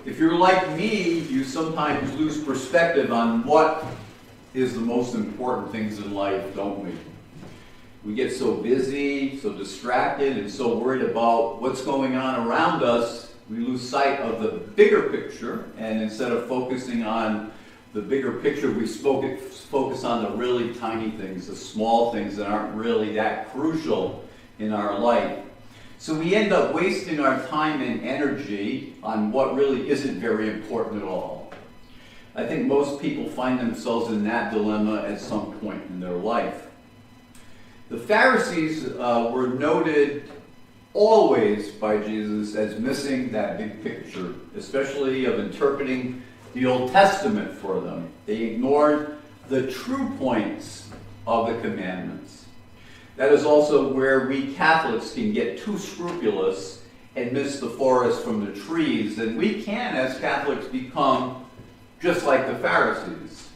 If you're like me, you sometimes lose perspective on what is the most important things in life, don't we? We get so busy, so distracted, and so worried about what's going on around us, we lose sight of the bigger picture, and instead of focusing on the bigger picture, we focus on the really tiny things, the small things that aren't really that crucial in our life. So we end up wasting our time and energy on what really isn't very important at all. I think most people find themselves in that dilemma at some point in their life. The Pharisees were noted always by Jesus as missing that big picture, especially of interpreting the Old Testament for them. They ignored the true points of the commandments. That is also where we Catholics can get too scrupulous and miss the forest from the trees, and we can, as Catholics, become just like the Pharisees.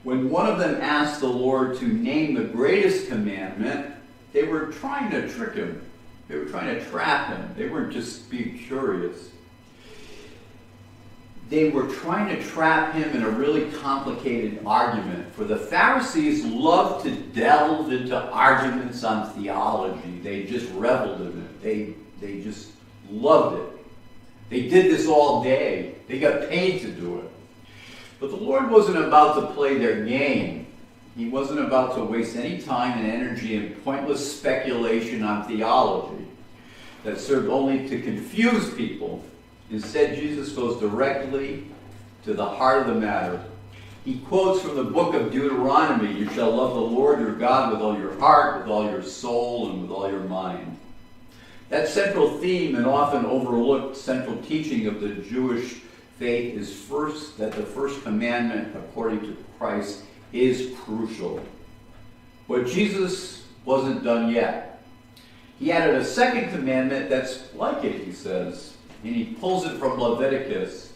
When one of them asked the Lord to name the greatest commandment, they were trying to trick him. They were trying to trap him. They weren't just being curious. They were trying to trap him in a really complicated argument. For the Pharisees loved to delve into arguments on theology. They just reveled in it. They just loved it. They did this all day. They got paid to do it. But the Lord wasn't about to play their game. He wasn't about to waste any time and energy in pointless speculation on theology that served only to confuse people. Instead, Jesus goes directly to the heart of the matter. He quotes from the book of Deuteronomy, "You shall love the Lord your God with all your heart, with all your soul, and with all your mind." That central theme and often overlooked central teaching of the Jewish faith is first that the first commandment, according to Christ, is crucial. But Jesus wasn't done yet. He added a second commandment that's like it, he says. And he pulls it from Leviticus.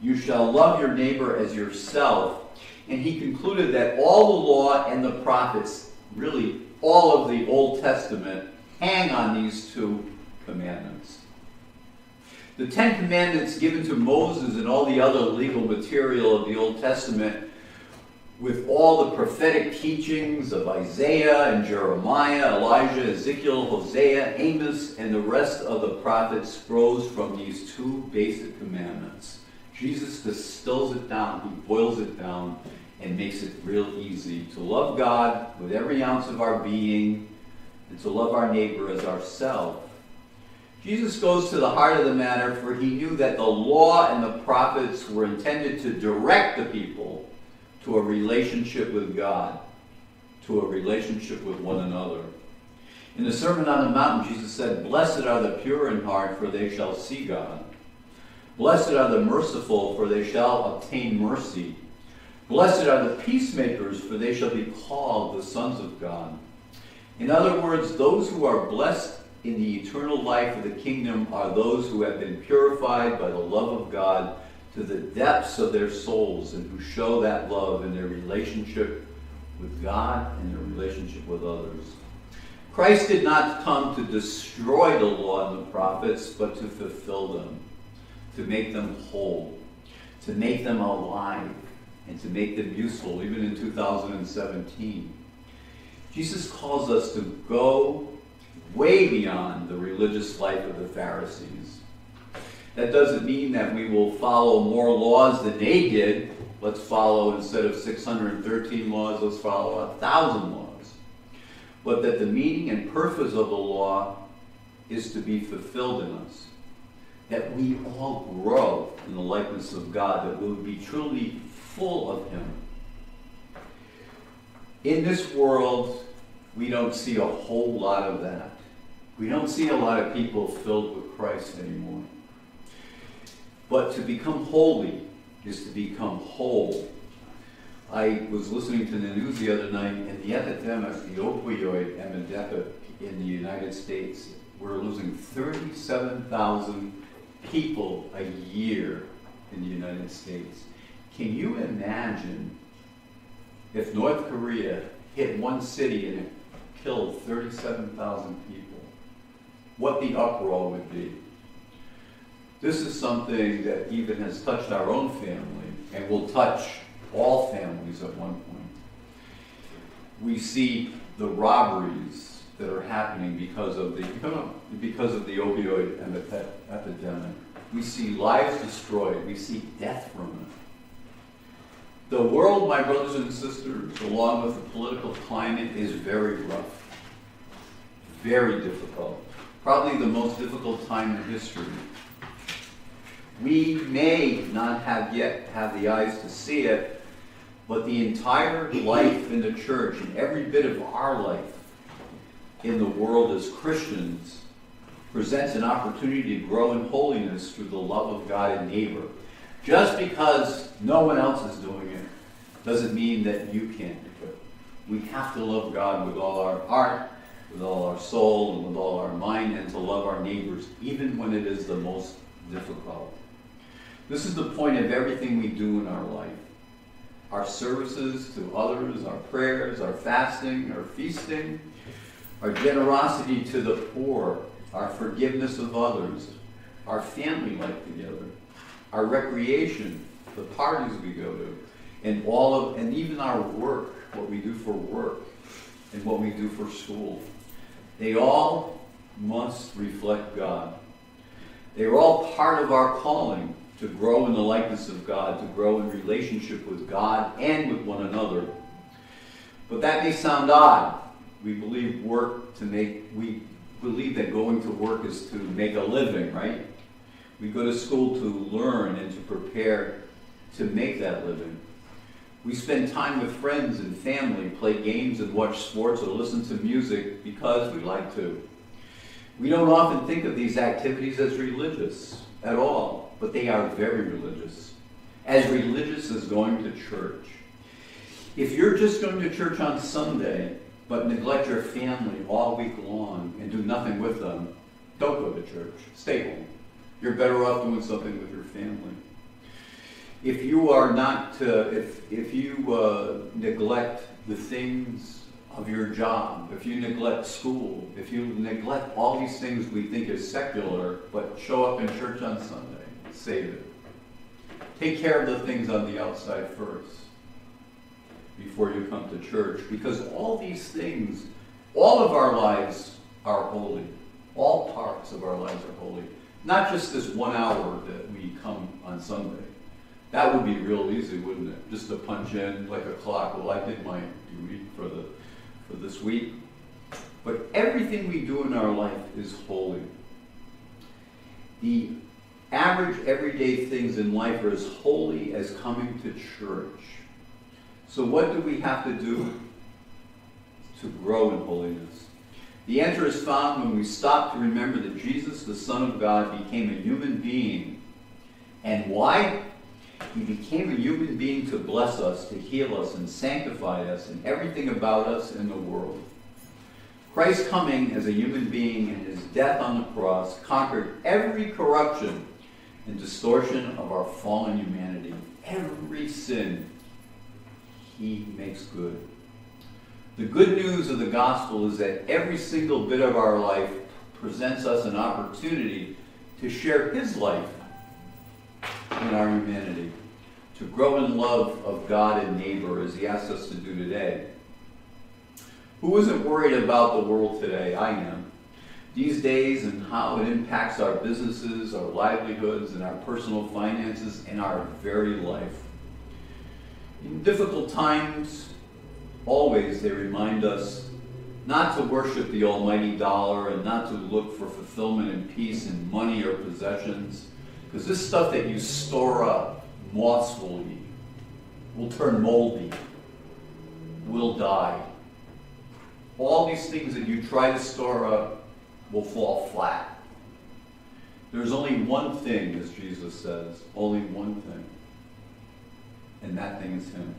"You shall love your neighbor as yourself." And he concluded that all the law and the prophets, really all of the Old Testament, hang on these two commandments. The 10 Commandments given to Moses and all the other legal material of the Old Testament, with all the prophetic teachings of Isaiah and Jeremiah, Elijah, Ezekiel, Hosea, Amos, and the rest of the prophets, grows from these two basic commandments. Jesus distills it down, he boils it down, and makes it real easy to love God with every ounce of our being and to love our neighbor as ourselves. Jesus goes to the heart of the matter, for he knew that the law and the prophets were intended to direct the people to a relationship with God, to a relationship with one another. In the Sermon on the Mount, Jesus said, "Blessed are the pure in heart, for they shall see God. Blessed are the merciful, for they shall obtain mercy. Blessed are the peacemakers, for they shall be called the sons of God." In other words, those who are blessed in the eternal life of the kingdom are those who have been purified by the love of God to the depths of their souls, and who show that love in their relationship with God and their relationship with others. Christ did not come to destroy the law and the prophets, but to fulfill them, to make them whole, to make them alive, and to make them useful, even in 2017. Jesus calls us to go way beyond the religious life of the Pharisees. That doesn't mean that we will follow more laws than they did. Let's follow, instead of 613 laws, let's follow 1,000 laws. But that the meaning and purpose of the law is to be fulfilled in us. That we all grow in the likeness of God, that we will be truly full of him. In this world, we don't see a whole lot of that. We don't see a lot of people filled with Christ anymore. But to become holy is to become whole. I was listening to the news the other night, and the epidemic, the opioid epidemic in the United States, we're losing 37,000 people a year in the United States. Can you imagine if North Korea hit one city and it killed 37,000 people? What the uproar would be. This is something that even has touched our own family and will touch all families at one point. We see the robberies that are happening because of the opioid epidemic. We see lives destroyed. We see death from it. The world, my brothers and sisters, along with the political climate, is very rough, very difficult. Probably the most difficult time in history. We may not have yet have the eyes to see it, but the entire life in the church and every bit of our life in the world as Christians presents an opportunity to grow in holiness through the love of God and neighbor. Just because no one else is doing it doesn't mean that you can't do it. We have to love God with all our heart, with all our soul, and with all our mind, and to love our neighbors, even when it is the most difficult. This is the point of everything we do in our life. Our services to others, our prayers, our fasting, our feasting, our generosity to the poor, our forgiveness of others, our family life together, our recreation, the parties we go to, and even our work, what we do for work, and what we do for school. They all must reflect God. They are all part of our calling to grow in the likeness of God, to grow in relationship with God and with one another. But that may sound odd. We believe that going to work is to make a living, right? We go to school to learn and to prepare to make that living. We spend time with friends and family, play games and watch sports or listen to music because we like to. We don't often think of these activities as religious at all, but they are very religious. As religious as going to church. If you're just going to church on Sunday, but neglect your family all week long and do nothing with them, don't go to church. Stay home. You're better off doing something with your family. If you are not, if you neglect the things of your job, if you neglect school, if you neglect all these things we think is secular, but show up in church on Sunday, save it. Take care of the things on the outside first before you come to church, because all these things, all of our lives are holy. All parts of our lives are holy. Not just this 1 hour that we come on Sunday. That would be real easy, wouldn't it? Just to punch in like a clock. Well, I did my duty for this week. But everything we do in our life is holy. The average everyday things in life are as holy as coming to church. So what do we have to do to grow in holiness? The answer is found when we stop to remember that Jesus, the Son of God, became a human being. And why? He became a human being to bless us, to heal us, and sanctify us, and everything about us in the world. Christ coming as a human being and his death on the cross conquered every corruption and distortion of our fallen humanity. Every sin he makes good. The good news of the gospel is that every single bit of our life presents us an opportunity to share his life in our humanity, to grow in love of God and neighbor as he asks us to do today. Who isn't worried about the world today? I am. These days and how it impacts our businesses, our livelihoods, and our personal finances, and our very life. In difficult times, always they remind us not to worship the almighty dollar and not to look for fulfillment and peace in money or possessions, because this stuff that you store up, moths will eat, will turn moldy, will die. All these things that you try to store up will fall flat. There's only one thing, as Jesus says, only one thing. And that thing is him.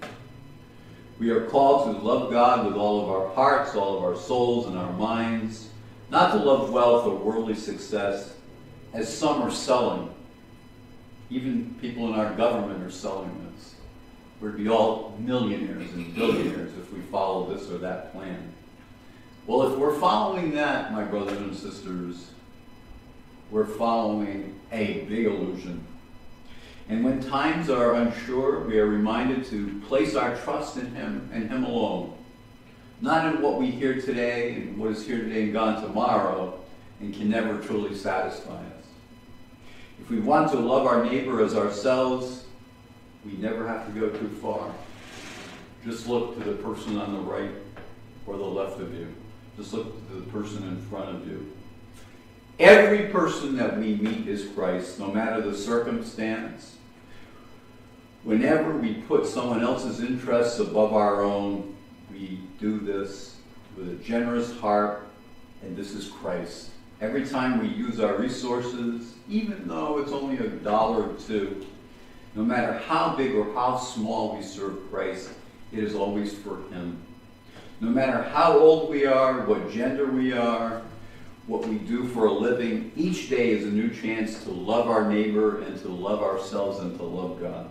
We are called to love God with all of our hearts, all of our souls, and our minds, not to love wealth or worldly success, as some are selling. Even people in our government are selling this. We'd be all millionaires and billionaires if we follow this or that plan. Well, if we're following that, my brothers and sisters, we're following a big illusion. And when times are unsure, we are reminded to place our trust in Him and Him alone. Not in what we hear today and what is here today and gone tomorrow and can never truly satisfy us. If we want to love our neighbor as ourselves, we never have to go too far. Just look to the person on the right or the left of you. Just look to the person in front of you. Every person that we meet is Christ, no matter the circumstance. Whenever we put someone else's interests above our own, we do this with a generous heart, and this is Christ. Every time we use our resources, even though it's only $1 or $2, no matter how big or how small we serve Christ, it is always for Him. No matter how old we are, what gender we are, what we do for a living, each day is a new chance to love our neighbor and to love ourselves and to love God.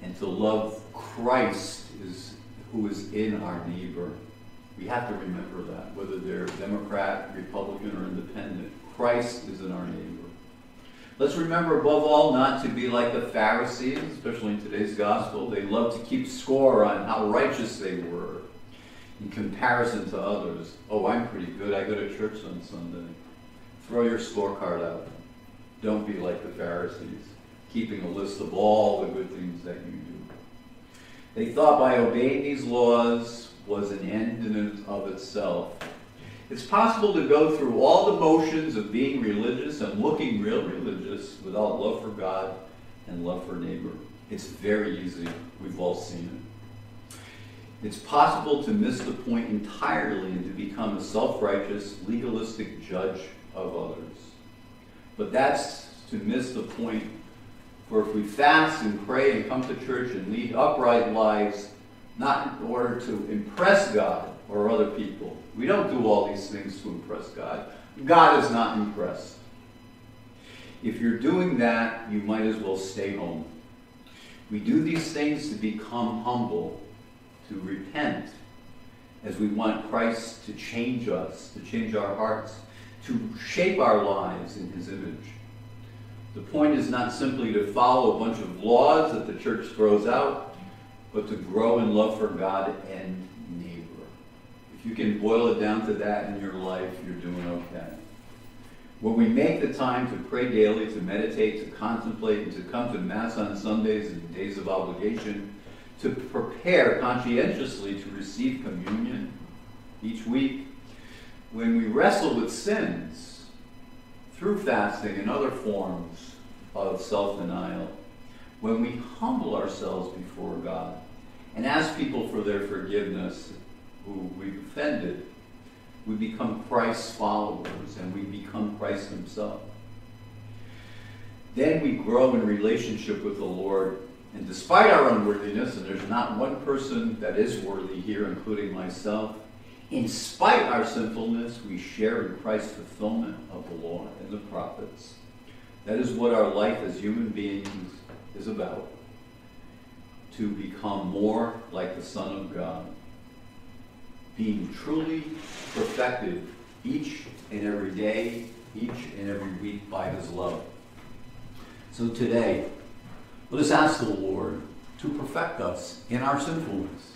And to love Christ who is in our neighbor. We have to remember that, whether they're Democrat, Republican, or Independent. Christ is in our neighbor. Let's remember, above all, not to be like the Pharisees, especially in today's gospel. They love to keep score on how righteous they were in comparison to others. Oh, I'm pretty good. I go to church on Sunday. Throw your scorecard out. Don't be like the Pharisees, keeping a list of all the good things that you do. They thought by obeying these laws was an end in and of itself. It's possible to go through all the motions of being religious and looking real religious without love for God and love for neighbor. It's very easy. We've all seen it. It's possible to miss the point entirely and to become a self-righteous, legalistic judge of others. But that's to miss the point. For if we fast and pray and come to church and lead upright lives, not in order to impress God or other people. We don't do all these things to impress God. God is not impressed. If you're doing that, you might as well stay home. We do these things to become humble, to repent, as we want Christ to change us, to change our hearts, to shape our lives in His image. The point is not simply to follow a bunch of laws that the church throws out, but to grow in love for God and neighbor. If you can boil it down to that in your life, you're doing okay. When we make the time to pray daily, to meditate, to contemplate, and to come to Mass on Sundays and days of obligation, to prepare conscientiously to receive communion each week, when we wrestle with sins through fasting and other forms of self-denial, when we humble ourselves before God and ask people for their forgiveness who we've offended, we become Christ's followers and we become Christ Himself. Then we grow in relationship with the Lord, and despite our unworthiness, and there's not one person that is worthy here, including myself, in spite of our sinfulness, we share in Christ's fulfillment of the law and the prophets. That is what our life as human beings is about, to become more like the Son of God, being truly perfected each and every day, each and every week by His love. So today, let us ask the Lord to perfect us in our sinfulness,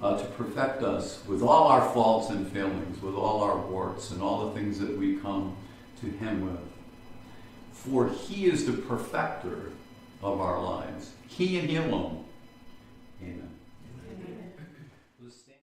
to perfect us with all our faults and failings, with all our warts and all the things that we come to Him with. For He is the perfecter of our lives. He and He alone.